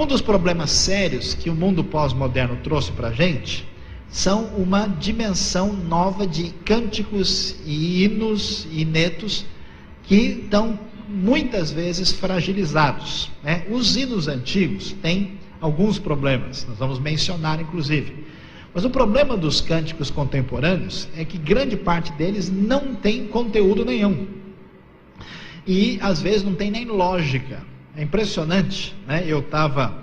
Um dos problemas sérios que o mundo pós-moderno trouxe para a gente são uma dimensão nova de cânticos e hinos e netos que estão muitas vezes fragilizados, né? Os hinos antigos têm alguns problemas, nós vamos mencionar inclusive, mas o problema dos cânticos contemporâneos é que grande parte deles não tem conteúdo nenhum e às vezes não tem nem lógica. É impressionante, né? Eu estava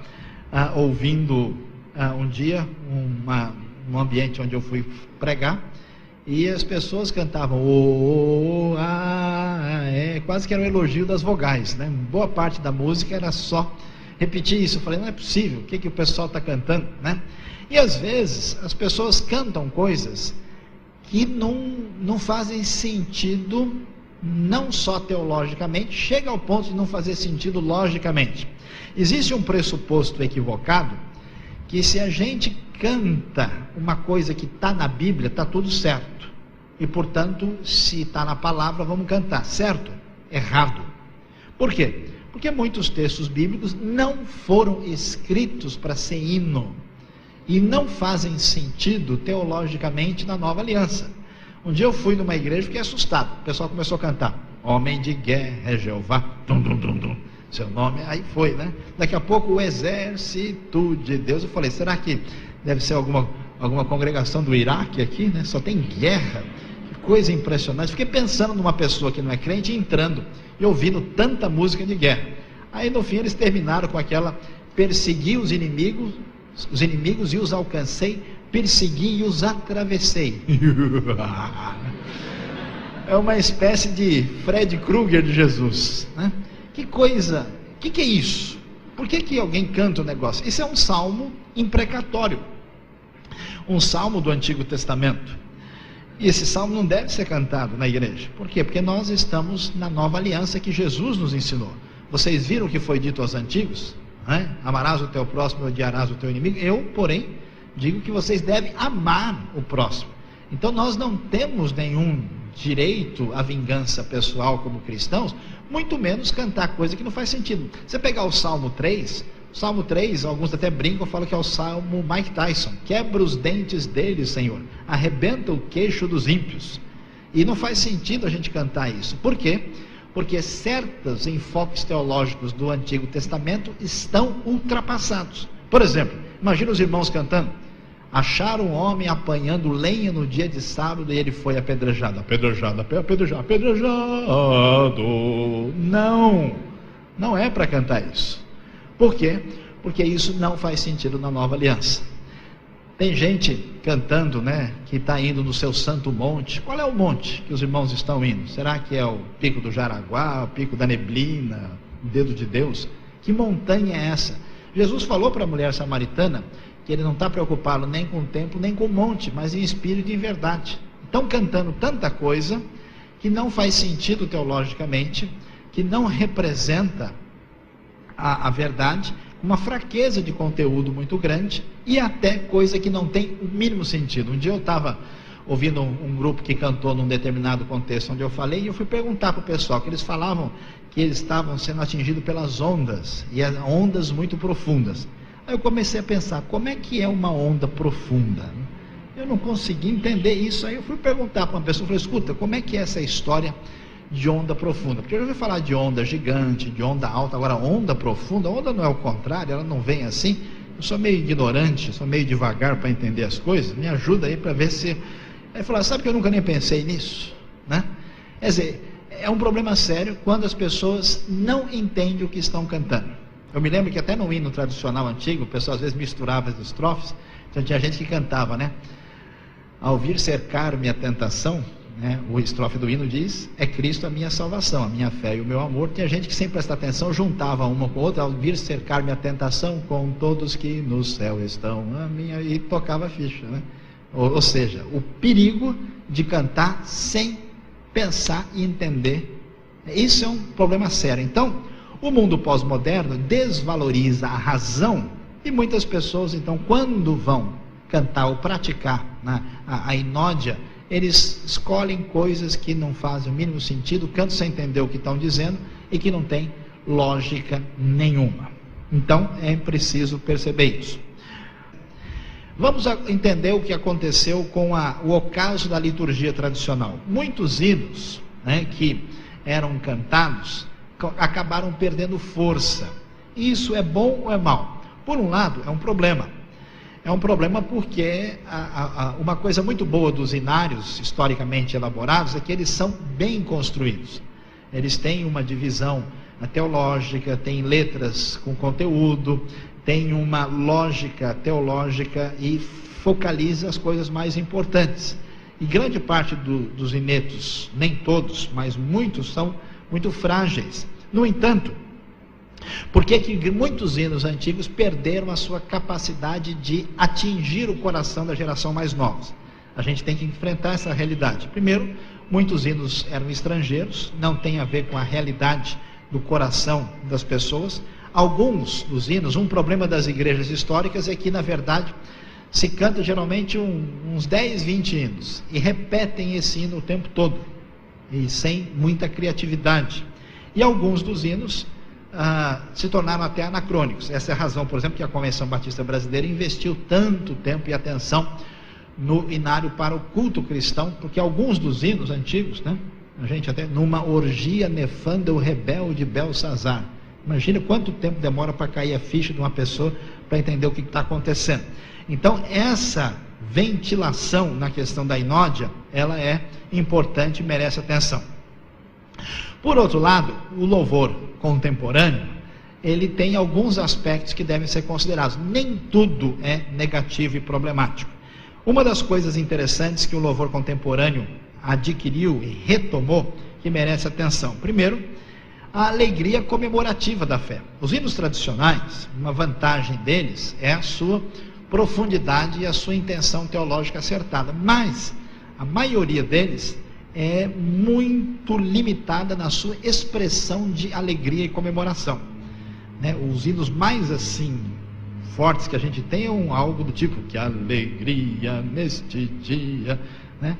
ouvindo um dia um ambiente onde eu fui pregar, e as pessoas cantavam quase que era um elogio das vogais, né? Boa parte da música era só repetir isso. Eu falei, não é possível, o que o pessoal está cantando, né? E às vezes as pessoas cantam coisas que não fazem sentido, não só teologicamente, chega ao ponto de não fazer sentido logicamente. Existe um pressuposto equivocado, que se a gente canta uma coisa que está na Bíblia, está tudo certo, e portanto, se está na palavra, vamos cantar, certo? Errado. Por quê? Porque muitos textos bíblicos não foram escritos para ser hino, e não fazem sentido teologicamente na Nova Aliança. Um dia eu fui numa igreja e fiquei assustado, o pessoal começou a cantar, homem de guerra é Jeová, dum, dum, dum, dum. Seu nome, aí foi, né? Daqui a pouco o exército de Deus. Eu falei, será que deve ser alguma congregação do Iraque aqui, né? Só tem guerra, que coisa impressionante. Fiquei pensando numa pessoa que não é crente entrando e ouvindo tanta música de guerra. Aí no fim eles terminaram com aquela: persegui os inimigos e os alcancei, persegui e os atravessei. É uma espécie de Fred Krueger de Jesus, né? Que coisa, o que é isso? Por que alguém canta o negócio? Isso é um salmo imprecatório, um salmo do Antigo Testamento, e esse salmo não deve ser cantado na igreja. Por quê? Porque nós estamos na nova aliança que Jesus nos ensinou. Vocês viram o que foi dito aos antigos, né? Amarás o teu próximo e odiarás o teu inimigo. Eu, porém, digo que vocês devem amar o próximo. Então nós não temos nenhum direito à vingança pessoal como cristãos, muito menos cantar coisa que não faz sentido. Você pegar o Salmo 3, alguns até brincam, falam que é o Salmo Mike Tyson: quebra os dentes deles, Senhor, arrebenta o queixo dos ímpios. E não faz sentido a gente cantar isso. Por quê? Porque certos enfoques teológicos do Antigo Testamento estão ultrapassados. Por exemplo, imagina os irmãos cantando: acharam um homem apanhando lenha no dia de sábado e ele foi apedrejado. Apedrejado. Não é para cantar isso. Por quê? Porque isso não faz sentido na nova aliança. Tem gente cantando, né, que está indo no seu santo monte. Qual é o monte que os irmãos estão indo? Será que é o Pico do Jaraguá, o Pico da Neblina, o Dedo de Deus? Que montanha é essa? Jesus falou para a mulher samaritana que ele não está preocupado nem com o templo, nem com o monte, mas em espírito e em verdade. Estão cantando tanta coisa que não faz sentido teologicamente, que não representa a verdade, uma fraqueza de conteúdo muito grande, e até coisa que não tem o mínimo sentido. Um dia eu estava ouvindo um grupo que cantou num determinado contexto onde eu falei, e eu fui perguntar para o pessoal, que eles falavam que eles estavam sendo atingidos pelas ondas, e ondas muito profundas. Aí eu comecei a pensar, como é que é uma onda profunda? Eu não consegui entender isso. Aí eu fui perguntar para uma pessoa, falei, escuta, como é que é essa história de onda profunda? Porque eu já ouvi falar de onda gigante, de onda alta, agora onda profunda, onda não é o contrário, ela não vem assim. Eu sou meio ignorante, sou meio devagar para entender as coisas, me ajuda aí para ver se... Aí ele falou, sabe que eu nunca nem pensei nisso, né? Quer dizer, é um problema sério quando as pessoas não entendem o que estão cantando. Eu me lembro que até no hino tradicional antigo, o pessoal às vezes misturava as estrofes, então tinha gente que cantava, né? Ao vir cercar-me a tentação, né? O estrofe do hino diz, é Cristo a minha salvação, a minha fé e o meu amor. Tinha gente que sem prestar atenção juntava uma com outra, ao vir cercar-me a tentação, com todos que no céu estão, e tocava a ficha, né? Ou seja, o perigo de cantar sem pensar e entender. Isso é um problema sério. Então, o mundo pós-moderno desvaloriza a razão, e muitas pessoas, então, quando vão cantar ou praticar, né, a inódia, eles escolhem coisas que não fazem o mínimo sentido, cantam sem entender o que estão dizendo e que não tem lógica nenhuma. Então é preciso perceber isso. Vamos entender o que aconteceu com o ocaso da liturgia tradicional. Muitos hinos, né, que eram cantados acabaram perdendo força. Isso é bom ou é mal? Por um lado, é um problema. É um problema porque uma coisa muito boa dos hinários historicamente elaborados é que eles são bem construídos. Eles têm uma divisão teológica, têm letras com conteúdo, tem uma lógica teológica e focaliza as coisas mais importantes. E grande parte dos hinetos, nem todos, mas muitos são muito frágeis. No entanto, por que muitos hinos antigos perderam a sua capacidade de atingir o coração da geração mais nova? A gente tem que enfrentar essa realidade. Primeiro, muitos hinos eram estrangeiros, não tem a ver com a realidade do coração das pessoas. Alguns dos hinos, um problema das igrejas históricas é que, na verdade, se canta geralmente uns 10, 20 hinos e repetem esse hino o tempo todo e sem muita criatividade. E alguns dos hinos se tornaram até anacrônicos. Essa é a razão, por exemplo, que a Convenção Batista Brasileira investiu tanto tempo e atenção no inário para o culto cristão, porque alguns dos hinos antigos, né, a gente até numa orgia nefanda o rebelde Belsazar. Imagina quanto tempo demora para cair a ficha de uma pessoa para entender o que está acontecendo. Então, essa ventilação na questão da inódia, ela é importante e merece atenção. Por outro lado, o louvor contemporâneo, ele tem alguns aspectos que devem ser considerados. Nem tudo é negativo e problemático. Uma das coisas interessantes que o louvor contemporâneo adquiriu e retomou, que merece atenção. Primeiro, a alegria comemorativa da fé. Os hinos tradicionais, uma vantagem deles é a sua profundidade e a sua intenção teológica acertada, mas a maioria deles é muito limitada na sua expressão de alegria e comemoração, né? Os hinos mais assim fortes que a gente tem é algo do tipo que alegria neste dia, né?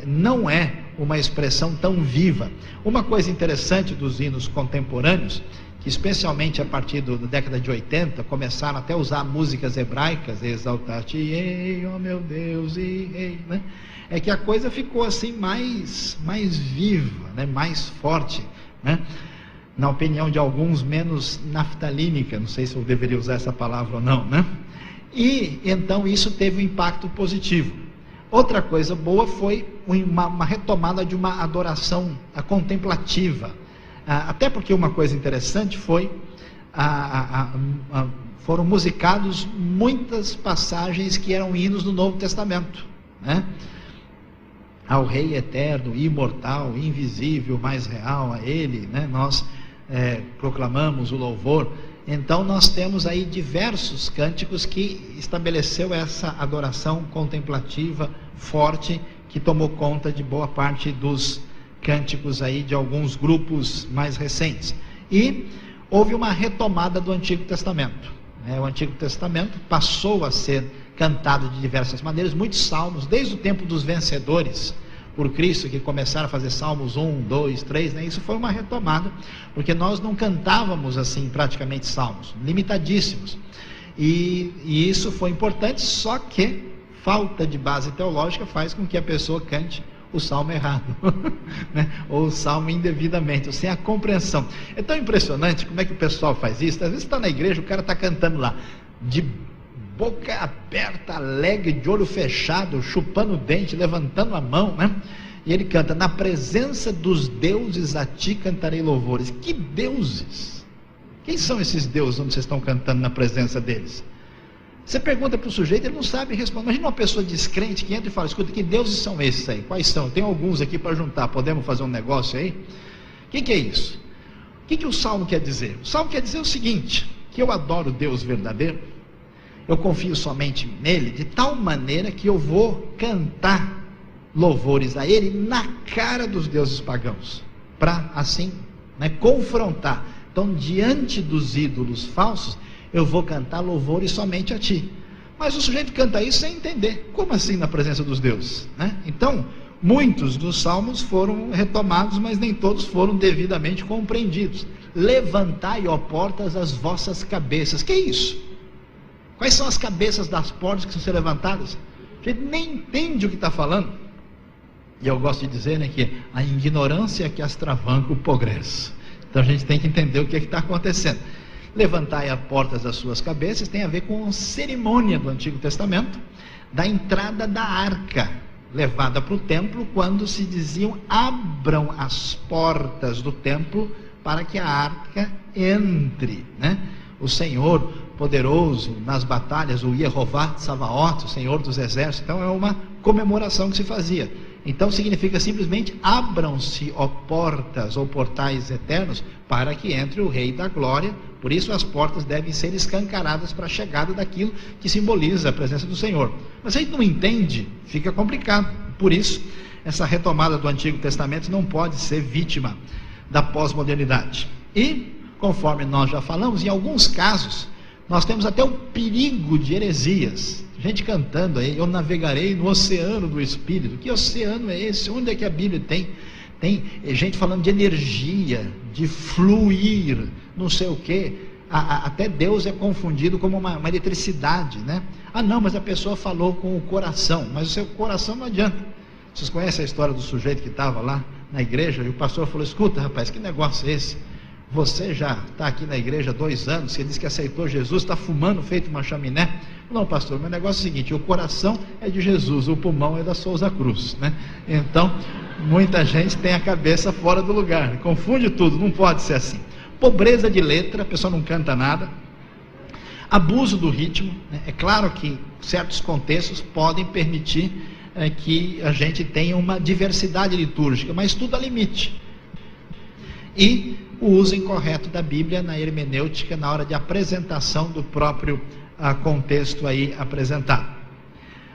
Não é uma expressão tão viva. Uma coisa interessante dos hinos contemporâneos, que especialmente a partir da década de 80 começaram até a usar músicas hebraicas, exaltar-te-ei, ó meu Deus, né? É que a coisa ficou assim mais viva, né? Mais forte, né? Na opinião de alguns, menos naftalínica, não sei se eu deveria usar essa palavra ou não, né? E então isso teve um impacto positivo. Outra coisa boa foi uma retomada de uma adoração contemplativa. Até porque uma coisa interessante foi, foram musicados muitas passagens que eram hinos do Novo Testamento, né? Ao Rei eterno, imortal, invisível, mais real, a Ele, né? Nós proclamamos o louvor. Então nós temos aí diversos cânticos que estabeleceu essa adoração contemplativa forte, que tomou conta de boa parte dos cânticos aí de alguns grupos mais recentes. E houve uma retomada do Antigo Testamento, né? O Antigo Testamento passou a ser cantado de diversas maneiras, muitos salmos, desde o tempo dos vencedores por Cristo, que começaram a fazer salmos 1, 2, 3, né? Isso foi uma retomada, porque nós não cantávamos assim praticamente salmos, limitadíssimos, e isso foi importante, só que falta de base teológica faz com que a pessoa cante o salmo errado, né? Ou o salmo indevidamente, sem a compreensão. É tão impressionante como é que o pessoal faz isso. Às vezes está na igreja, o cara está cantando lá, de boca aberta, alegre, de olho fechado, chupando o dente, levantando a mão, né? E ele canta: na presença dos deuses a ti cantarei louvores. Que deuses? Quem são esses deuses onde vocês estão cantando na presença deles? Você pergunta para o sujeito, ele não sabe responder. Imagina uma pessoa descrente que entra e fala: escuta, que deuses são esses aí? Quais são? Tem alguns aqui para juntar, podemos fazer um negócio aí? O que é isso? O que o Salmo quer dizer? O Salmo quer dizer o seguinte: que eu adoro Deus verdadeiro, eu confio somente nele, de tal maneira que eu vou cantar louvores a ele na cara dos deuses pagãos, para assim, né, confrontar. Então, diante dos ídolos falsos, eu vou cantar louvores somente a ti. Mas o sujeito canta isso sem entender. Como assim na presença dos deuses, né? Então, muitos dos salmos foram retomados, mas nem todos foram devidamente compreendidos. levantai, ó portas, as vossas cabeças. Que é isso? Quais são as cabeças das portas que vão ser levantadas? A gente nem entende o que está falando. E eu gosto de dizer, né, que a ignorância é que astravanca o progresso. Então a gente tem que entender o que está acontecendo. Levantai as portas das suas cabeças tem a ver com a cerimônia do Antigo Testamento, da entrada da arca levada para o templo, quando se diziam: abram as portas do templo para que a arca entre, né? O Senhor poderoso nas batalhas, o Yehová Tsavaot, o Senhor dos exércitos. Então é uma comemoração que se fazia. Então significa simplesmente: abram-se, ó portas ou portais eternos, para que entre o Rei da Glória. Por isso as portas devem ser escancaradas para a chegada daquilo que simboliza a presença do Senhor. Mas se a gente não entende, fica complicado. Por isso, essa retomada do Antigo Testamento não pode ser vítima da pós-modernidade. E, conforme nós já falamos, em alguns casos, nós temos até o perigo de heresias. Gente cantando aí: eu navegarei no oceano do Espírito. Que oceano é esse? Onde é que a Bíblia tem? Tem gente falando de energia, de fluir, não sei o quê. Até Deus é confundido como uma eletricidade, né? Ah não, mas a pessoa falou com o coração. Mas o seu coração não adianta. Vocês conhecem a história do sujeito que estava lá na igreja e o pastor falou: escuta rapaz, que negócio é esse? Você já está aqui na igreja há 2 anos, você disse que aceitou Jesus, está fumando feito uma chaminé. Não pastor, meu negócio é o seguinte: o coração é de Jesus, o pulmão é da Souza Cruz, né? Então muita gente tem a cabeça fora do lugar, confunde tudo, não pode ser assim. Pobreza de letra, a pessoa não canta nada. Abuso do ritmo, né? É claro que certos contextos podem permitir que a gente tenha uma diversidade litúrgica, mas tudo há limite. E o uso incorreto da Bíblia na hermenêutica, na hora de apresentação do próprio contexto aí apresentado.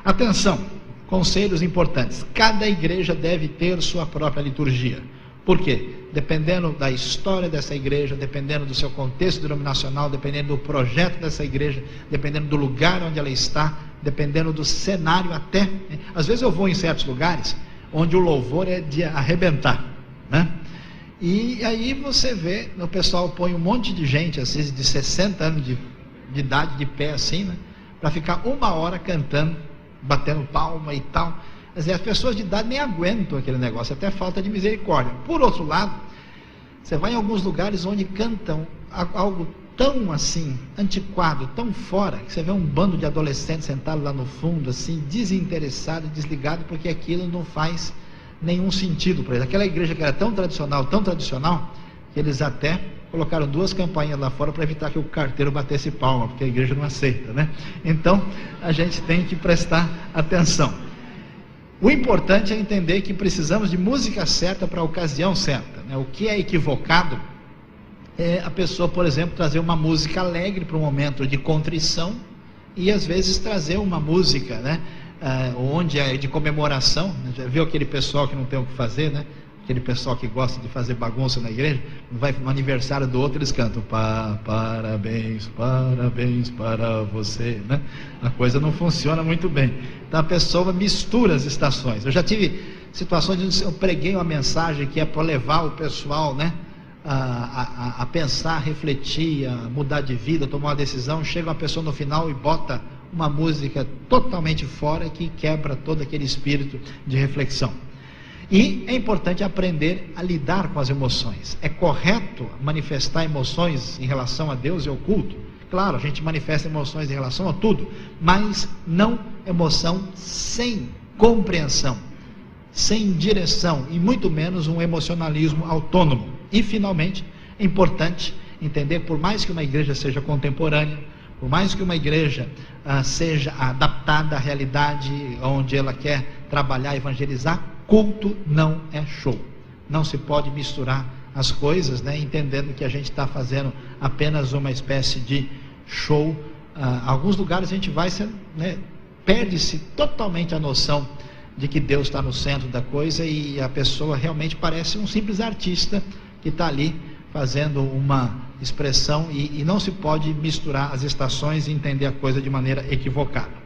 Atenção, conselhos importantes: cada igreja deve ter sua própria liturgia. Por quê? Dependendo da história dessa igreja, dependendo do seu contexto denominacional, dependendo do projeto dessa igreja, dependendo do lugar onde ela está, dependendo do cenário até. Às vezes eu vou em certos lugares onde o louvor é de arrebentar, né? E aí você vê, o pessoal põe um monte de gente, às vezes de 60 anos de idade, de pé assim, né? Para ficar 1 hora cantando, batendo palma e tal. As pessoas de idade nem aguentam aquele negócio, até falta de misericórdia. Por outro lado, você vai em alguns lugares onde cantam algo tão assim, antiquado, tão fora, que você vê um bando de adolescentes sentados lá no fundo, assim, desinteressado, desligado, porque aquilo não faz nenhum sentido para eles. Aquela igreja que era tão tradicional, que eles até colocaram 2 campainhas lá fora para evitar que o carteiro batesse palma, porque a igreja não aceita, né? Então, a gente tem que prestar atenção. O importante é entender que precisamos de música certa para a ocasião certa, né? O que é equivocado é a pessoa, por exemplo, trazer uma música alegre para um momento de contrição e às vezes trazer uma música, né? Onde é de comemoração, né? Já viu aquele pessoal que não tem o que fazer, né? Aquele pessoal que gosta de fazer bagunça na igreja, vai no aniversário do outro, eles cantam parabéns, parabéns para você, né? A coisa não funciona muito bem. Então a pessoa mistura as estações. Eu já tive situações onde eu preguei uma mensagem que é para levar o pessoal, né, a pensar, a refletir, a mudar de vida, tomar uma decisão. Chega uma pessoa no final e bota uma música totalmente fora que quebra todo aquele espírito de reflexão. E é importante aprender a lidar com as emoções. É correto manifestar emoções em relação a Deus e ao culto? Claro, a gente manifesta emoções em relação a tudo, mas não emoção sem compreensão, sem direção e muito menos um emocionalismo autônomo. E finalmente, é importante entender, por mais que uma igreja seja contemporânea, por mais que uma igreja seja adaptada à realidade onde ela quer trabalhar, evangelizar, culto não é show. Não se pode misturar as coisas, né, entendendo que a gente está fazendo apenas uma espécie de show. Alguns lugares a gente vai, né, perde-se totalmente a noção de que Deus está no centro da coisa e a pessoa realmente parece um simples artista que está ali fazendo uma expressão e não se pode misturar as estações e entender a coisa de maneira equivocada.